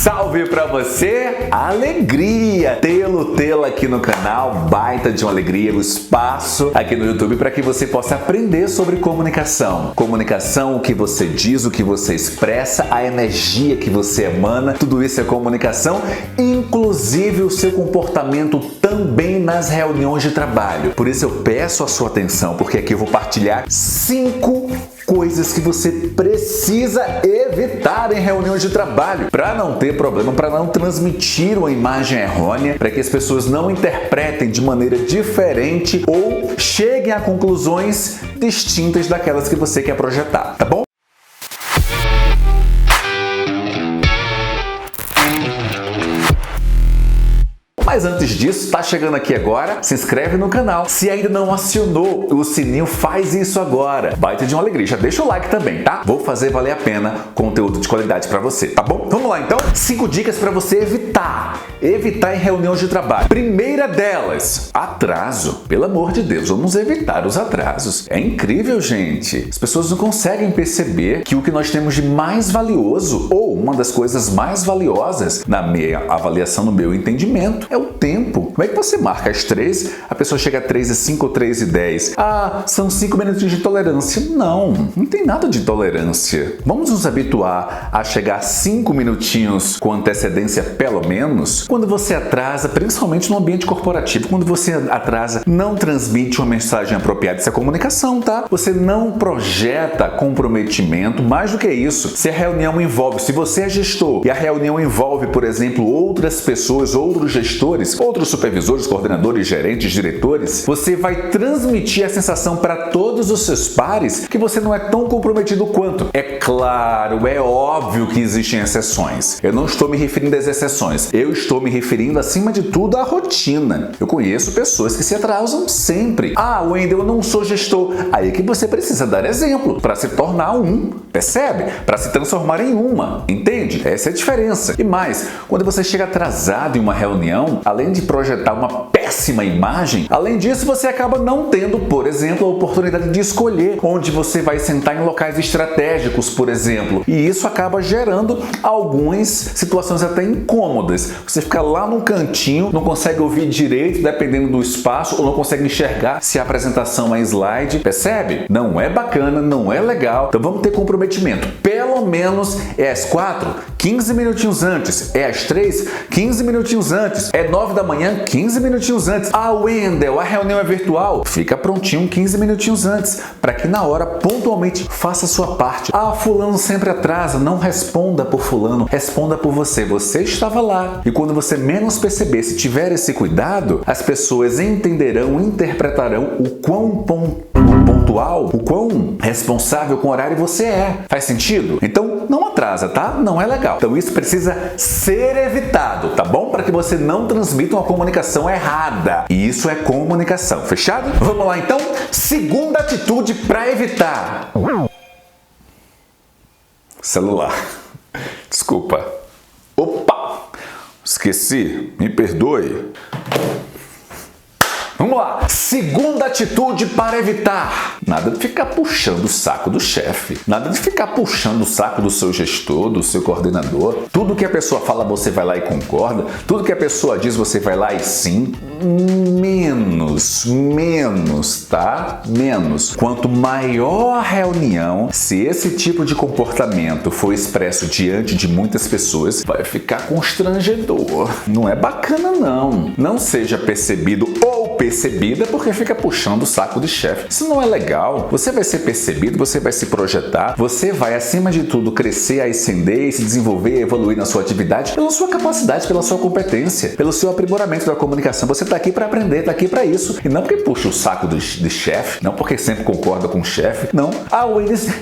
salve pra você! Alegria tê-la aqui no canal, baita de uma alegria, o espaço aqui no YouTube para que você possa aprender sobre comunicação. Comunicação, o que você diz, o que você expressa, a energia que você emana, tudo isso é comunicação, inclusive o seu comportamento também nas reuniões de trabalho. Por isso eu peço a sua atenção, porque aqui eu vou partilhar 5 coisas que você precisa evitar em reuniões de trabalho para não ter problema, para não transmitir uma imagem errônea, para que as pessoas não interpretem de maneira diferente ou cheguem a conclusões distintas daquelas que você quer projetar, tá bom? Mas antes disso, tá chegando aqui agora, se inscreve no canal. Se ainda não acionou o sininho, faz isso agora. Baita de uma alegria. Já deixa o like também, tá? Vou fazer valer a pena conteúdo de qualidade para você, tá bom? Vamos lá então? 5 dicas para você evitar em reuniões de trabalho. Primeira delas, atraso. Pelo amor de Deus, vamos evitar os atrasos. É incrível, gente. As pessoas não conseguem perceber que o que nós temos de mais valioso, ou uma das coisas mais valiosas, na minha avaliação, no meu entendimento, é o tempo. Como é que você marca às 3, a pessoa chega a 3h05 ou 3h10? Ah, são 5 minutos de tolerância. Não tem nada de tolerância. Vamos nos habituar a chegar 5 minutinhos com antecedência, pelo menos. Quando você atrasa, principalmente no ambiente corporativo, quando você atrasa, não transmite uma mensagem apropriada. Isso é comunicação, tá? Você não projeta comprometimento. Mais do que isso, se a reunião envolve, se você é gestor e a reunião envolve, por exemplo, outras pessoas, outros gestores, outros supervisores, coordenadores, gerentes, diretores, você vai transmitir a sensação para todos os seus pares que você não é tão comprometido quanto. É claro, é óbvio que existem exceções. Eu não estou me referindo às exceções. Eu estou me referindo, acima de tudo, à rotina. Eu conheço pessoas que se atrasam sempre. Ah, Wendel, eu não sou gestor. Aí é que você precisa dar exemplo para se tornar um. Percebe? Para se transformar em uma. Entende? Essa é a diferença. E mais, quando você chega atrasado em uma reunião, além de projetar uma péssima imagem, além disso você acaba não tendo, por exemplo, a oportunidade de escolher onde você vai sentar em locais estratégicos, por exemplo. E isso acaba gerando algumas situações até incômodas. Você fica lá num cantinho, não consegue ouvir direito, dependendo do espaço, ou não consegue enxergar se a apresentação é slide. Percebe? Não é bacana, não é legal. Então vamos ter comprometimento. Pelo menos é às 4, 15 minutinhos antes. É às 3, 15 minutinhos antes. É 9 da manhã, 15 minutinhos antes. Ah, Wendel, a reunião é virtual? Fica prontinho 15 minutinhos antes, para que na hora, pontualmente, faça a sua parte. Ah, fulano sempre atrasa. Não responda por fulano, responda por você. Você estava lá. E quando você menos perceber, se tiver esse cuidado, as pessoas entenderão, interpretarão o quão pontual, o quão responsável com o horário você é. Faz sentido? Então, não atrasa, tá? Não é legal. Então, isso precisa ser evitado, tá bom? Para que você não transmita uma comunicação errada. E isso é comunicação. Fechado? Vamos lá, então? Segunda atitude para evitar. Celular. Desculpa. Opa! Esqueci. Me perdoe. Vamos lá! Segunda atitude para evitar. Nada de ficar puxando o saco do chefe. Nada de ficar puxando o saco do seu gestor, do seu coordenador. Tudo que a pessoa fala, você vai lá e concorda. Tudo que a pessoa diz, você vai lá e sim. Menos, tá? Menos. Quanto maior a reunião, se esse tipo de comportamento for expresso diante de muitas pessoas, vai ficar constrangedor. Não é bacana, não. Não seja percebido ou percebida porque fica puxando o saco de chefe. Isso não é legal. Você vai ser percebido, você vai se projetar, você vai, acima de tudo, crescer, ascender, se desenvolver, evoluir na sua atividade pela sua capacidade, pela sua competência, pelo seu aprimoramento da comunicação. Você está aqui para aprender, está aqui para isso. E não porque puxa o saco de chefe, não porque sempre concorda com o chefe, não.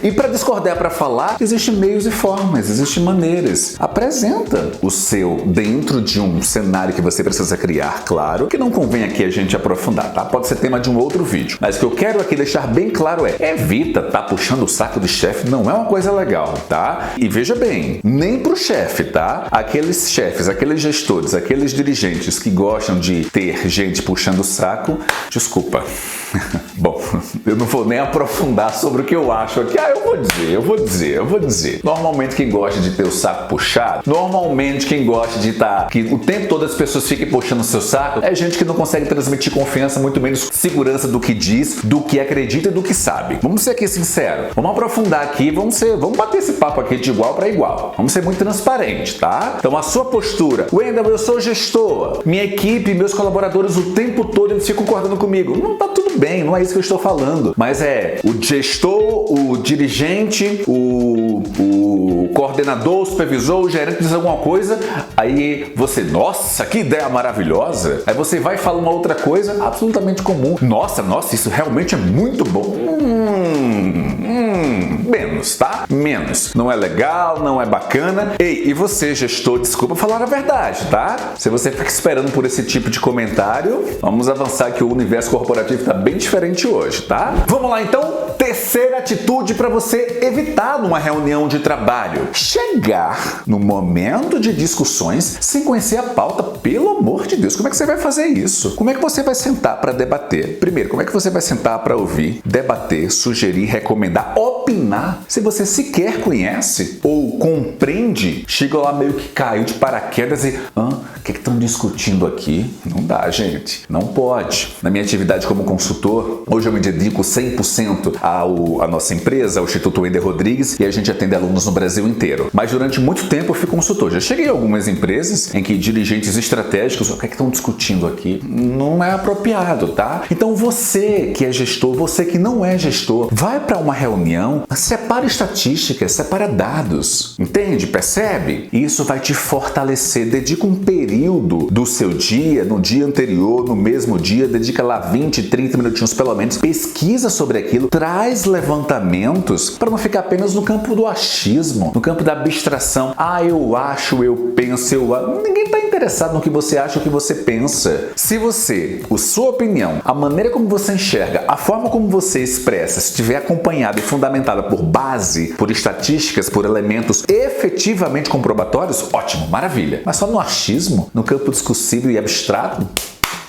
E para discordar, para falar, existem meios e formas, existem maneiras. Apresenta o seu dentro de um cenário que você precisa criar, claro, que não convém aqui a gente aprofundar, tá? Pode ser tema de um outro vídeo. Mas o que eu quero aqui deixar bem claro é: evita tá puxando o saco do chefe, não é uma coisa legal, tá? E veja bem, nem pro chefe, tá? Aqueles chefes, aqueles gestores, aqueles dirigentes que gostam de ter gente puxando o saco, desculpa, Bom, eu não vou nem aprofundar sobre o que eu acho aqui. Eu vou dizer. Normalmente quem gosta de ter o saco puxado, normalmente quem gosta de que o tempo todo as pessoas fiquem puxando o seu saco, é gente que não consegue transmitir confiança, muito menos segurança do que diz, do que acredita e do que sabe. Vamos ser aqui sinceros. Vamos aprofundar aqui, vamos bater esse papo aqui de igual para igual. Vamos ser muito transparentes, tá? Então a sua postura, Wendel, eu sou gestor, minha equipe, meus colaboradores o tempo todo eles ficam concordando comigo. Não tá tudo bem, não é isso que eu estou falando. Mas é o gestor, o dirigente, o coordenador, o supervisor, o gerente diz alguma coisa, aí você, nossa, que ideia maravilhosa. Aí você vai e fala uma outra coisa absolutamente comum. Nossa, isso realmente é muito bom. Menos, tá? Menos. Não é legal, não é bacana. Ei, e você, gestor, desculpa falar a verdade, tá? Se você fica esperando por esse tipo de comentário, vamos avançar que o universo corporativo tá bem diferente hoje, tá? Vamos lá então. Terceira atitude para você evitar numa reunião de trabalho: chegar no momento de discussões sem conhecer a pauta. Pelo amor de Deus, como é que você vai fazer isso? Como é que você vai sentar para debater? Primeiro, como é que você vai sentar para ouvir, debater, sugerir, recomendar, opinar, se você sequer conhece ou compreende? Chega lá meio que caiu de paraquedas e o que estão discutindo aqui? Não dá, gente. Não pode. Na minha atividade como consultor, hoje eu me dedico 100% à nossa empresa, ao Instituto Wendel Rodrigues, e a gente atende alunos no Brasil inteiro. Mas durante muito tempo eu fui consultor. Já cheguei a algumas empresas em que dirigentes estratégicos, o que é que estão discutindo aqui? Não é apropriado, tá? Então você que é gestor, você que não é gestor, vai para uma reunião, separa estatísticas, separa dados. Entende? Percebe? Isso vai te fortalecer. Dedica um período do seu dia, no dia anterior, no mesmo dia, dedica lá 20, 30 minutinhos pelo menos, pesquisa sobre aquilo, traz levantamentos para não ficar apenas no campo do achismo, no campo da abstração. Eu acho, eu penso, Ninguém está interessado no que você acha ou o que você pensa. Se você, a sua opinião, a maneira como você enxerga, a forma como você expressa, estiver acompanhada e fundamentada por base, por estatísticas, por elementos efetivamente comprobatórios, ótimo, maravilha. Mas só no achismo, no campo discursivo e abstrato?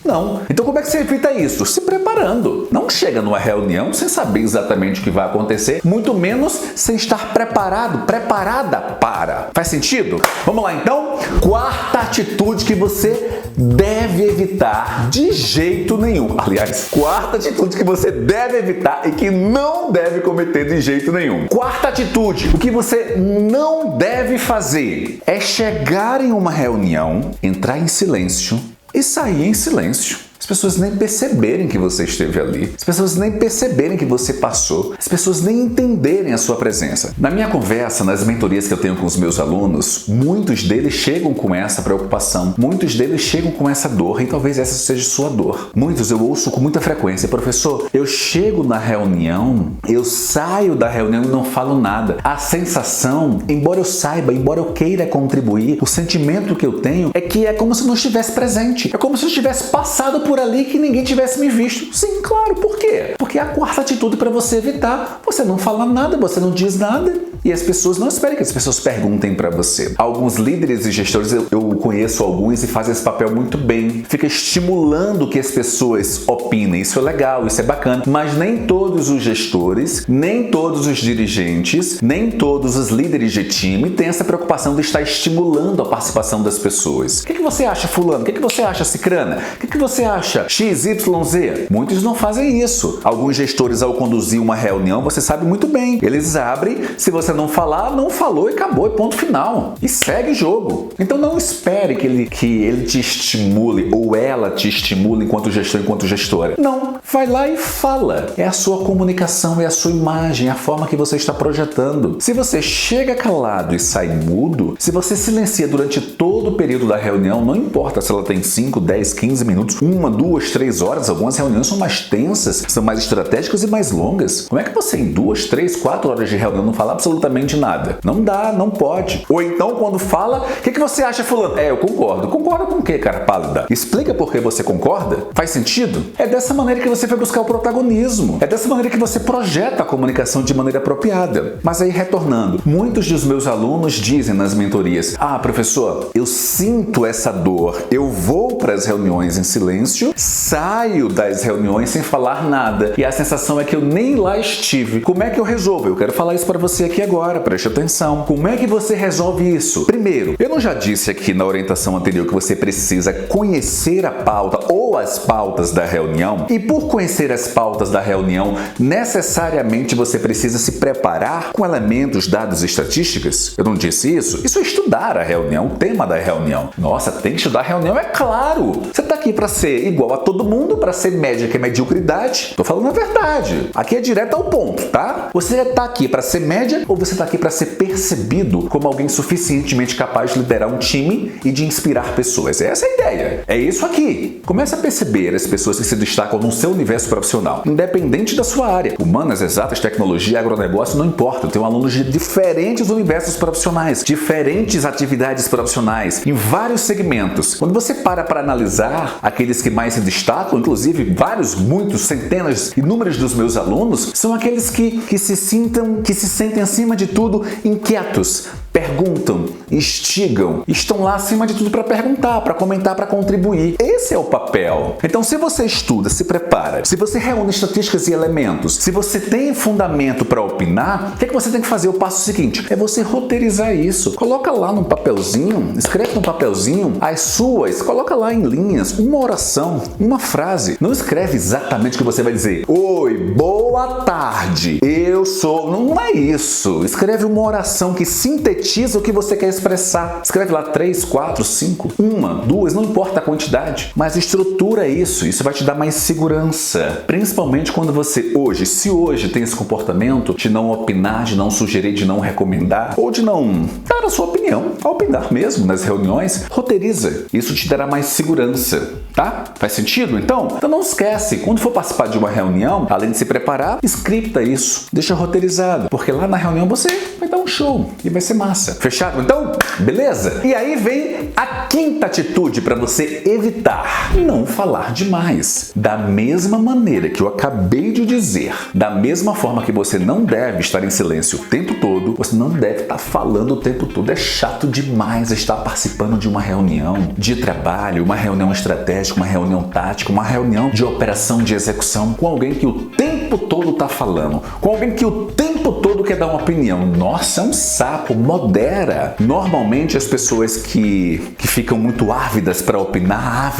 Não. Então como é que você evita isso? Se preparando. Não chega numa reunião sem saber exatamente o que vai acontecer, muito menos sem estar preparado, preparada para. Faz sentido? Vamos lá então? Quarta atitude que você deve evitar de jeito nenhum. Aliás, quarta atitude que você deve evitar e que não deve cometer de jeito nenhum. Quarta atitude, o que você não deve fazer é chegar em uma reunião, entrar em silêncio e sair em silêncio. As pessoas nem perceberem que você esteve ali, as pessoas nem perceberem que você passou, as pessoas nem entenderem a sua presença. Na minha conversa, nas mentorias que eu tenho com os meus alunos, muitos deles chegam com essa preocupação, muitos deles chegam com essa dor, e talvez essa seja sua dor. Muitos eu ouço com muita frequência: professor, eu chego na reunião, eu saio da reunião e não falo nada. A sensação, embora eu saiba, embora eu queira contribuir, o sentimento que eu tenho é que é como se não estivesse presente, é como se eu tivesse passado por ali que ninguém tivesse me visto. Sim, claro. Por quê? Porque é a quarta atitude para você evitar. Você não fala nada, você não diz nada. E as pessoas não esperam que as pessoas perguntem para você. Alguns líderes e gestores, eu conheço alguns e fazem esse papel muito bem. Fica estimulando que as pessoas opinem. Isso é legal, isso é bacana. Mas nem todos os gestores, nem todos os dirigentes, nem todos os líderes de time têm essa preocupação de estar estimulando a participação das pessoas. O que você acha, fulano? O que você acha, cicrana? O que você acha, XYZ? Muitos não fazem isso. Alguns gestores, ao conduzir uma reunião, você sabe muito bem. Eles abrem, se você não falar, não falou e acabou, e ponto final. E segue o jogo. Então não espere que ele te estimule ou ela te estimule enquanto gestor, enquanto gestora. Não. Vai lá e fala. É a sua comunicação, é a sua imagem, é a forma que você está projetando. Se você chega calado e sai mudo, se você silencia durante todo o período da reunião, não importa se ela tem 5, 10, 15 minutos, 1, 2, 3 horas, algumas reuniões são mais tensas, são mais estratégicas e mais longas. Como é que você em 2, 3, 4 horas de reunião não fala absolutamente nada? Não dá, não pode. Ou então quando fala, o que você acha, fulano? Eu concordo. Concorda com o quê, cara pálida? Explica por que você concorda? Faz sentido? É dessa maneira que você vai buscar o protagonismo. É dessa maneira que você projeta a comunicação de maneira apropriada. Mas aí, retornando, muitos dos meus alunos dizem nas mentorias: professor, eu sinto essa dor, eu vou para as reuniões em silêncio, saio das reuniões sem falar nada e a sensação é que eu nem lá estive. Como é que eu resolvo? Eu quero falar isso para você aqui agora, preste atenção. Como é que você resolve isso? Primeiro, eu não já disse aqui na orientação anterior que você precisa conhecer a pauta ou as pautas da reunião? E por conhecer as pautas da reunião, necessariamente você precisa se preparar com elementos, dados e estatísticas? Eu não disse isso? Isso é estudar a reunião, o tema da reunião. Nossa, tem que estudar a reunião? É claro! Você está aqui para ser igual a todo mundo, para ser média, que é mediocridade? Tô falando a verdade. Aqui é direto ao ponto, tá? Você está aqui para ser média ou você está aqui para ser percebido como alguém suficientemente capaz de liderar um time e de inspirar pessoas? Essa é a ideia. É isso aqui. Comece a perceber as pessoas que se destacam no seu universo profissional, independente da sua área. Humanas, exatas, tecnologia, agronegócio, não importa. Eu tenho alunos de diferentes universos profissionais, diferentes atividades profissionais, em vários segmentos. Quando você para analisar aqueles que mais se destacam, inclusive vários, muitos, centenas, inúmeros dos meus alunos, são aqueles que se sentem acima de tudo inquietos, perguntam, instigam, estão lá acima de tudo para perguntar, para comentar, para contribuir. Esse é o papel. Então, se você estuda, se prepara, se você reúne estatísticas e elementos, se você tem fundamento para opinar, o que você tem que fazer? O passo seguinte é você roteirizar isso. Coloca lá num papelzinho, escreve num papelzinho as suas, coloca lá em linhas, uma oração, uma frase. Não escreve exatamente o que você vai dizer. Oi, boa tarde, eu sou... Não é isso. Escreve uma oração que sintetiza o que você quer expressar. Escreve lá 3, 4, 5, 1, 2, não importa a quantidade, mas estrutura isso. Isso vai te dar mais segurança. Principalmente quando você se hoje tem esse comportamento de não opinar, de não sugerir, de não recomendar, ou de não dar a sua opinião, a opinar mesmo nas reuniões, roteiriza. Isso te dará mais segurança, tá? Faz sentido? Então não esquece, quando for participar de uma reunião, além de se preparar, scripta isso, deixa roteirizado, porque lá na reunião você vai dar um show e vai ser massa. Fechado? Então, beleza? E aí vem a quinta atitude para você evitar: não falar demais. Da mesma maneira que eu acabei de dizer, da mesma forma que você não deve estar em silêncio o tempo todo, você não deve estar falando o tempo todo. É chato demais estar participando de uma reunião de trabalho, uma reunião estratégica, uma reunião tática, uma reunião de operação, de execução, com alguém que o tempo todo está falando, com alguém que o tempo todo quer dar uma opinião. Nossa, é um saco. Modera. Normalmente as pessoas que ficam muito ávidas para opinar,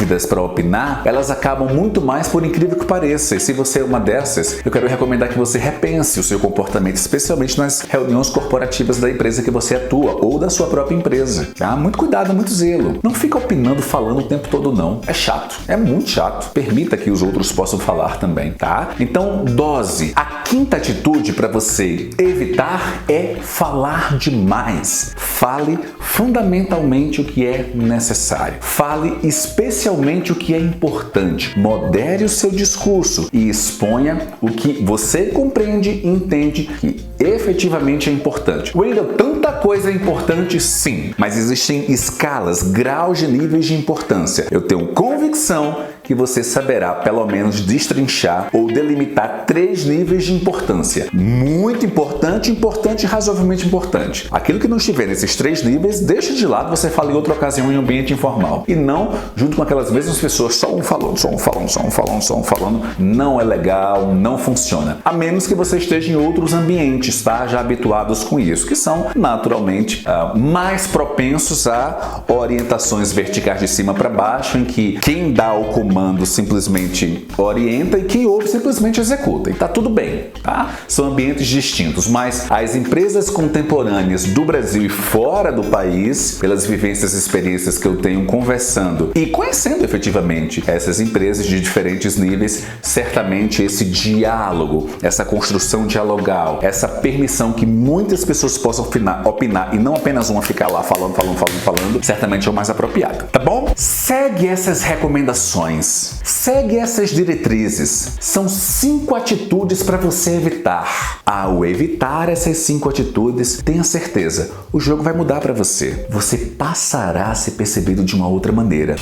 elas acabam muito mais, por incrível que pareça. E se você é uma dessas, eu quero recomendar que você repense o seu comportamento, especialmente nas reuniões corporativas da empresa que você atua ou da sua própria empresa. Tá? Muito cuidado, muito zelo. Não fica opinando, falando o tempo todo, não. É chato. É muito chato. Permita que os outros possam falar também, tá? Então, dose. A quinta atitude para você evitar é falar demais. Fale fundamentalmente o que é necessário. Fale especialmente o que é importante. Modere o seu discurso e exponha o que você compreende e entende que efetivamente é importante. Wendel, tanta coisa é importante, sim, mas existem escalas, graus de níveis de importância. Eu tenho convicção que você saberá pelo menos destrinchar ou delimitar 3 níveis de importância. Muito importante, importante e razoavelmente importante. Aquilo que não estiver nesses 3 níveis, deixa de lado, você fala em outra ocasião em ambiente informal. E não junto com aquelas mesmas pessoas, só um falando. Não é legal, não funciona. A menos que você esteja em outros ambientes, tá? Já habituados com isso, que são naturalmente mais propensos a orientações verticais de cima para baixo, em que quem dá o comando simplesmente orienta e quem ouve simplesmente executa. E tá tudo bem, tá? São ambientes distintos, mas as empresas contemporâneas do Brasil e fora do país, pelas vivências e experiências que eu tenho conversando e conhecendo efetivamente essas empresas de diferentes níveis, certamente esse diálogo, essa construção dialogal, essa permissão que muitas pessoas possam opinar e não apenas uma ficar lá falando, certamente é o mais apropriado, tá bom? Segue essas recomendações. Segue essas diretrizes. São 5 atitudes para você evitar. Ao evitar essas 5 atitudes, tenha certeza, o jogo vai mudar para você. Você passará a ser percebido de uma outra maneira.